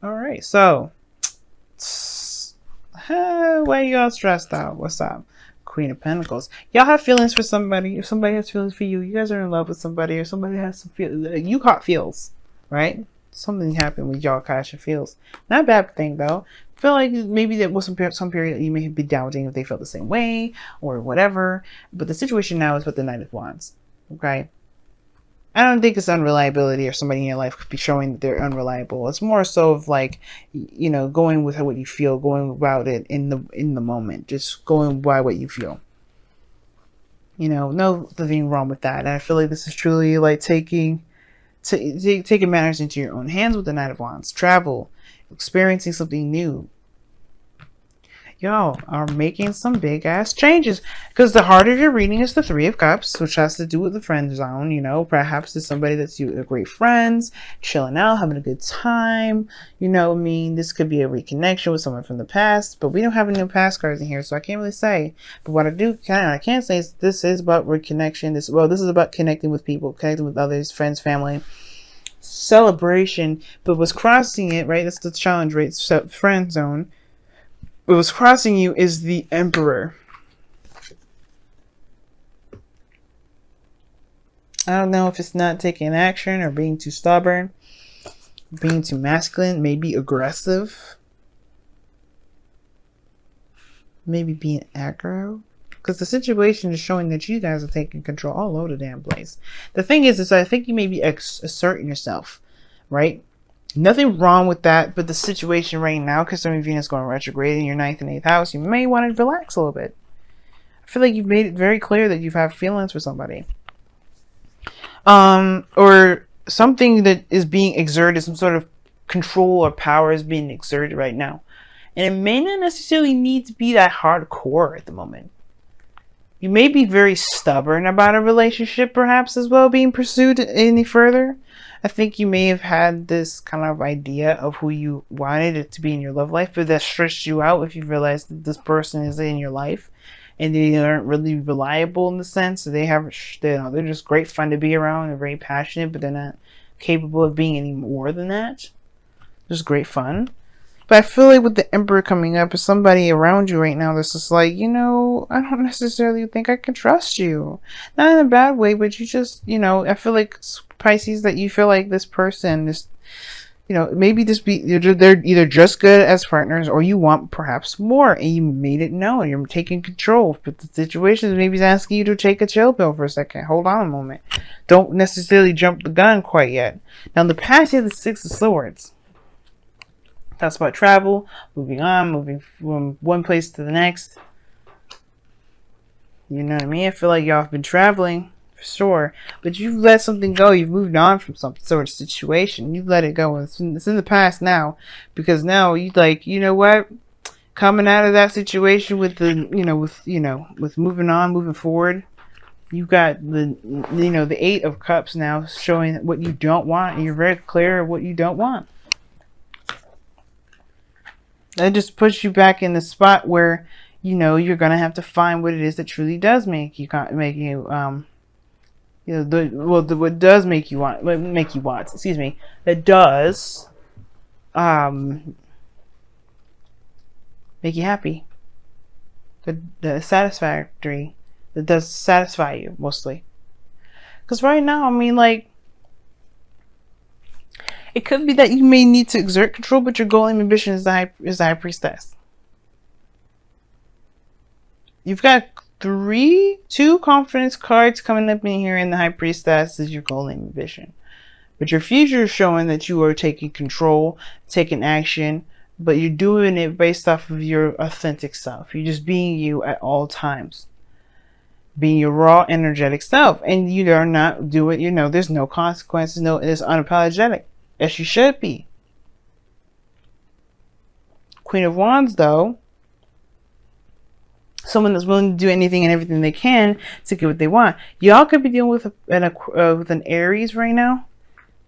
All right, so why you all stressed out? What's up? Queen of Pentacles. Y'all have feelings for somebody. If somebody has feelings for you, you guys are in love with somebody, or somebody has some feel. You caught feels, right? Something happened with y'all catching feels. Not a bad thing though. I feel like maybe there was some period you may be doubting if they felt the same way or whatever. But the situation now is with the Knight of Wands. Okay. I don't think it's unreliability or somebody in your life could be showing that they're unreliable. It's more so of like, going with what you feel, going about it in the moment, just going by what you feel. Nothing wrong with that. And I feel like this is truly like taking matters into your own hands with the Knight of Wands. Travel, experiencing something new. Y'all are making some big ass changes, because the heart of your reading is the Three of Cups, which has to do with the friend zone. Perhaps it's somebody that's you great friends, chilling out, having a good time. This could be a reconnection with someone from the past, but we don't have any past cards in here, so I can't really say. But what I can say is this is about reconnection. This is about connecting with people, connecting with others, friends, family, celebration. But what's crossing it, right? That's the challenge, right? So friend zone. What was crossing you is the Emperor. I don't know if it's not taking action or being too stubborn, being too masculine, maybe aggressive, maybe being aggro. Because the situation is showing that you guys are taking control all over the damn place. The thing is I think you may be asserting yourself, right? Nothing wrong with that, but the situation right now, because some of Venus going retrograde in your 9th and 8th house, you may want to relax a little bit. I feel like you've made it very clear that you have feelings for somebody. Or something that is being exerted, some sort of control or power is being exerted right now. And it may not necessarily need to be that hardcore at the moment. You may be very stubborn about a relationship, perhaps, as well, being pursued any further. I think you may have had this kind of idea of who you wanted it to be in your love life, but that stressed you out if you realize that this person is in your life and they aren't really reliable in the sense that they're just great fun to be around. They're very passionate, but they're not capable of being any more than that. Just great fun. But I feel like with the Emperor coming up, is somebody around you right now that's just like, I don't necessarily think I can trust you. Not in a bad way, but you just, I feel like Pisces, that you feel like this person is, maybe they're either just good as partners or you want perhaps more, and you made it known. You're taking control. But the situation maybe is asking you to take a chill pill for a second. Hold on a moment. Don't necessarily jump the gun quite yet. Now, in the past, you have the Six of Swords. That's about travel, moving on, moving from one place to the next. You know what I mean? I feel like y'all have been traveling, for sure. But you've let something go. You've moved on from some sort of situation. You've let it go. It's in the past now. Because now you you know what? Coming out of that situation with with moving on, moving forward. You've got the Eight of Cups now, showing what you don't want. And you're very clear of what you don't want. That just puts you back in the spot where, you're going to have to find what it is that truly does what does make you want, that does, make you happy. The satisfactory, that does satisfy you, mostly. Because right now, it could be that you may need to exert control, but your goal and ambition is the High Priestess. You've got two confidence cards coming up in here, and the High Priestess is your goal and ambition. But your future is showing that you are taking control, taking action, but you're doing it based off of your authentic self. You're just being you at all times. Being your raw, energetic self. And you are not doing, there's no consequences, it's unapologetic. As you should be. Queen of Wands, though, someone that's willing to do anything and everything they can to get what they want. Y'all could be dealing with an Aries right now.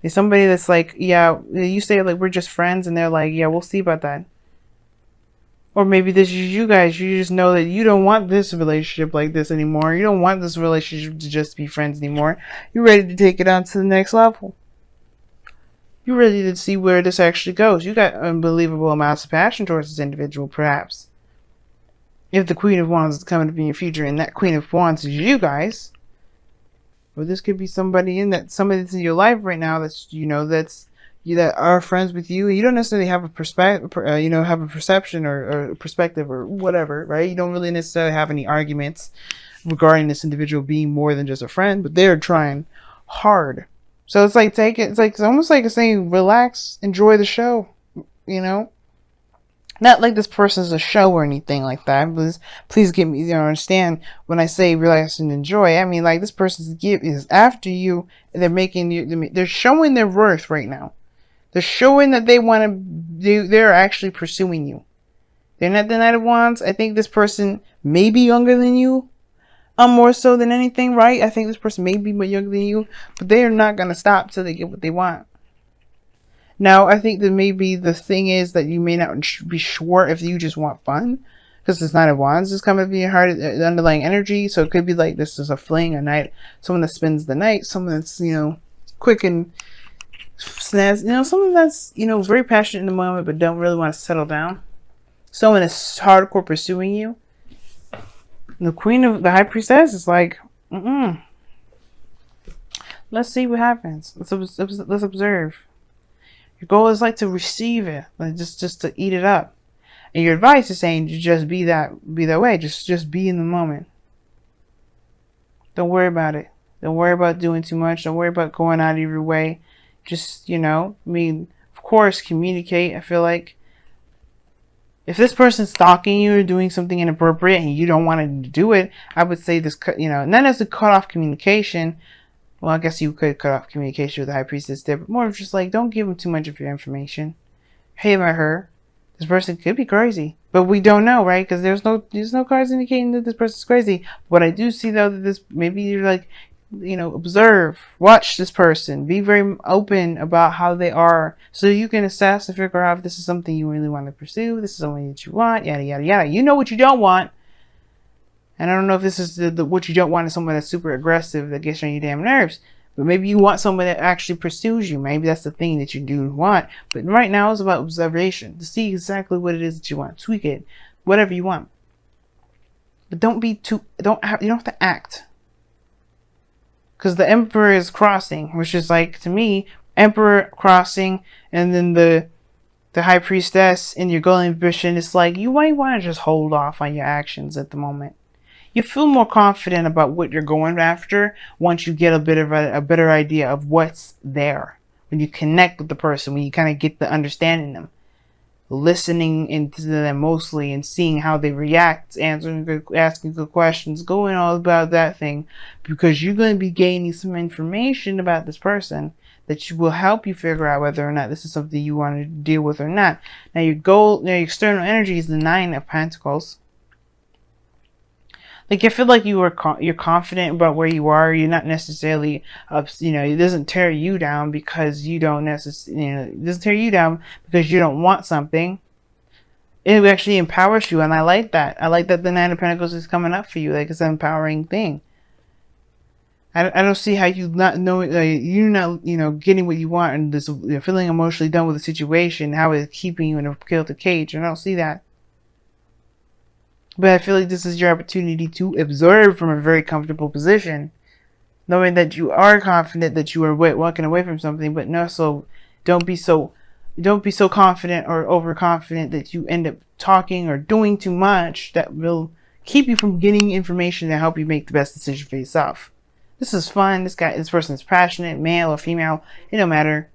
There's somebody that's like, yeah, you say like we're just friends, and they're like, yeah, we'll see about that. Or maybe this is you guys. You just know that you don't want this relationship like this anymore. You don't want this relationship to just be friends anymore. You're ready to take it on to the next level. You're ready to see where this actually goes. You got unbelievable amounts of passion towards this individual, perhaps. If the Queen of Wands is coming up in your future, and that Queen of Wands is you guys, or this could be somebody that's in your life right now that's, that's you, that are friends with you, and you don't necessarily have a perspective, have a perception or perspective or whatever, right? You don't really necessarily have any arguments regarding this individual being more than just a friend, but they're trying hard. So it's like it's almost like saying relax, enjoy the show, Not like this person's a show or anything like that. Please get me, understand when I say relax and enjoy. I mean, like, this person's is after you. They're showing their worth right now. They're showing that they're actually pursuing you. They're not the Knight of Wands. I think this person may be younger than you. More so than anything, right? I think this person may be more younger than you, but they are not going to stop till they get what they want. Now, I think that maybe the thing is that you may not be sure if you just want fun, because this Knight of Wands is coming to be hard, the underlying energy. So it could be like this is a fling, a night, someone that spends the night, someone that's, quick and snazzy, someone that's, very passionate in the moment, but don't really want to settle down. Someone that's hardcore pursuing you. The the High Priestess is like, let's see what happens. Let's observe. Your goal is like to receive it, like just to eat it up. And your advice is saying to just be that way. Just be in the moment. Don't worry about it. Don't worry about doing too much. Don't worry about going out of your way. Just, of course, communicate. I feel like if this person's stalking you or doing something inappropriate and you don't want to do it, I would say this, not as a cut off communication. Well, I guess you could cut off communication with the High Priestess there, but more of just like, don't give them too much of your information. Him or her. This person could be crazy, but we don't know, right? Because there's no cards indicating that this person's crazy. What I do see, though, that maybe you're like, observe, watch this person, be very open about how they are, so you can assess and figure out if this is something you really want to pursue, this is something that you want, yada yada yada. You know what you don't want, and I don't know if this is what you don't want is someone that's super aggressive that gets on your damn nerves. But maybe you want someone that actually pursues you. Maybe that's the thing that you do want. But right now it's about observation to see exactly what it is that you want. Tweak it, whatever you want. But you don't have to act. Because the Emperor is crossing, which is like, to me, Emperor crossing, and then the High Priestess in your golden ambition. It's like you might want to just hold off on your actions at the moment. You feel more confident about what you're going after once you get a better idea of what's there. When you connect with the person, when you kind of get the understanding them, listening into them mostly and seeing how they react, asking good questions, going all about that thing, because you're going to be gaining some information about this person that will help you figure out whether or not this is something you want to deal with or not. Now your your external energy is the Nine of Pentacles. Like, I feel like you're confident about where you are. You're not necessarily, it doesn't tear you down because you don't necessarily, it doesn't tear you down because you don't want something. It actually empowers you, and I like that. I like that the Nine of Pentacles is coming up for you. Like, it's an empowering thing. I don't see how you not know, you're not, getting what you want and this, feeling emotionally done with the situation, how it's keeping you in a kilted cage. I don't see that. But I feel like this is your opportunity to observe from a very comfortable position, knowing that you are confident that you are walking away from something, but no, so don't be so confident or overconfident that you end up talking or doing too much that will keep you from getting information to help you make the best decision for yourself. This is fun. This person is passionate, male or female, it don't matter.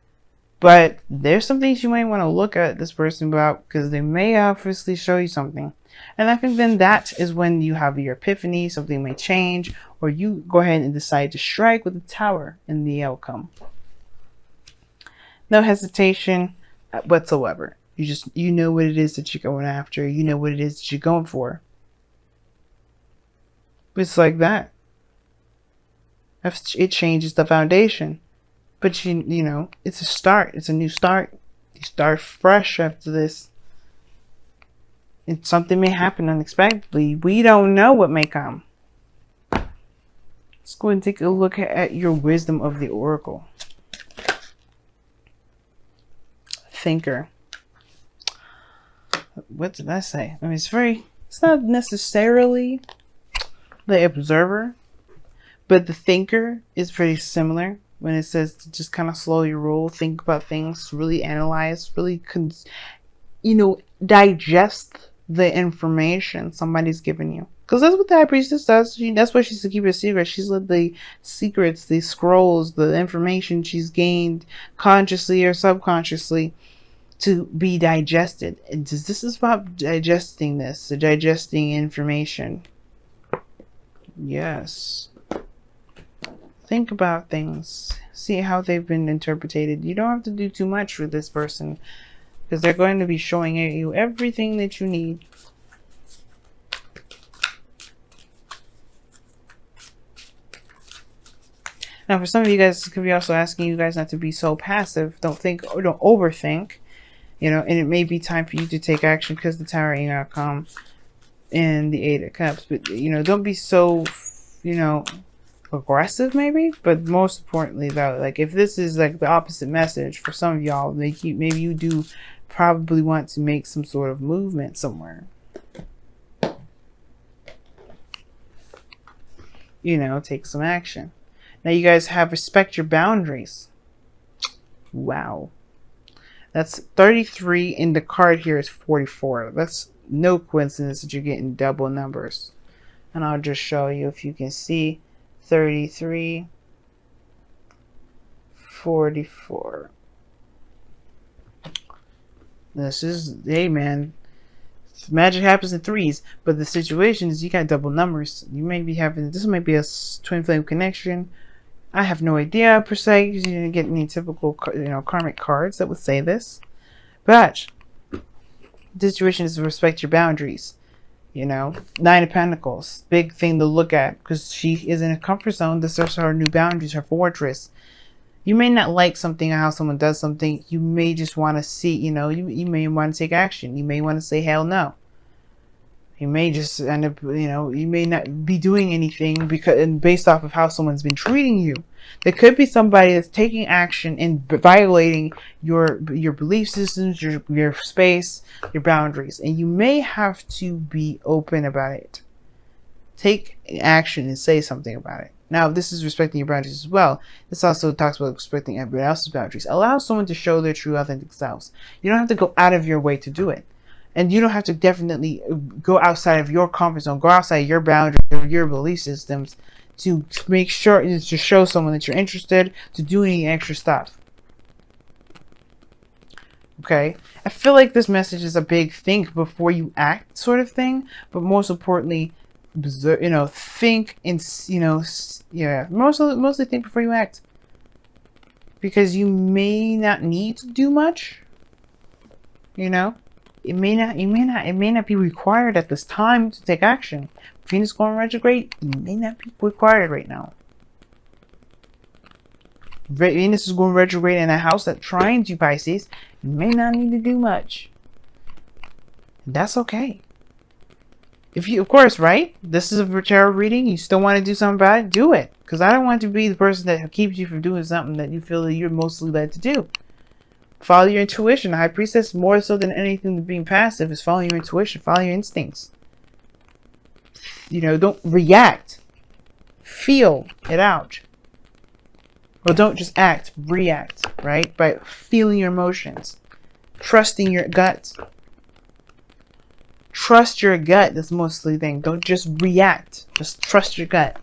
But there's some things you might want to look at this person about, because they may obviously show you something. And I think then that is when you have your epiphany, something may change, or you go ahead and decide to strike with the Tower in the outcome. No hesitation whatsoever. You know what it is that you're going after. You know what it is that you're going for. It's like that. It changes the foundation. But it's a start. It's a new start. You start fresh after this. And something may happen unexpectedly. We don't know what may come. Let's go and take a look at your wisdom of the Oracle. thinker. What did I say? I mean, it's not necessarily the observer, but the thinker is pretty similar when it says to just kind of slowly roll, think about things, really analyze, really, digest the information somebody's given you. Because that's what the high priestess does. That's why she's to keep it a secret. She's let the secrets, the scrolls, the information she's gained consciously or subconsciously to be digested. And this is about digesting this, digesting information. Yes. Think about things. See how they've been interpreted. You don't have to do too much with this person, because they're going to be showing you everything that you need. Now, for some of you guys, this could be also asking you guys not to be so passive. Don't think or don't overthink. And it may be time for you to take action, because the Tower ain't gonna come in the Eight of Cups. But, don't be so, aggressive maybe. But most importantly, though, like if this is like the opposite message for some of y'all, maybe you do probably want to make some sort of movement somewhere. Take some action. Now you guys have respect your boundaries. Wow. That's 33, and the card here is 44. That's no coincidence that you're getting double numbers. And I'll just show you if you can see 33, 44. This is, hey man, magic happens in threes, but the situation is you got double numbers. You may be having, this might be a twin flame connection. I have no idea per se, because you didn't get any typical, karmic cards that would say this. But the situation is to respect your boundaries. Nine of Pentacles, big thing to look at, because she is in a comfort zone. This is her new boundaries, her fortress. You may not like something or how someone does something. You may just want to see, you may want to take action. You may want to say hell no. You may just end up, you may not be doing anything based off of how someone's been treating you. There could be somebody that's taking action and violating your belief systems, your space, your boundaries, and you may have to be open about it. Take action and say something about it. Now, this is respecting your boundaries as well. This also talks about respecting everybody else's boundaries. Allow someone to show their true, authentic selves. You don't have to go out of your way to do it. And you don't have to definitely go outside of your comfort zone, go outside your boundaries or your belief systems to make sure, to show someone that you're interested, to do any extra stuff. Okay? I feel like this message is a big think before you act sort of thing, but most importantly, think and, mostly think before you act. Because you may not need to do much, It may not be required at this time to take action. Venus going retrograde, it may not be required right now. Venus is going retrograde in a house that trines you, Pisces. You may not need to do much. That's okay. If you, of course, right? This is a tarot reading. You still want to do something about it? Do it. Because I don't want to be the person that keeps you from doing something that you feel that you're mostly led to do. Follow your intuition. The High Priestess, more so than anything than being passive, is following your intuition. Follow your instincts. Don't react. Feel it out. Or don't just act. React, right? By feeling your emotions. Trusting your gut. Trust your gut. That's mostly the thing. Don't just react. Just trust your gut.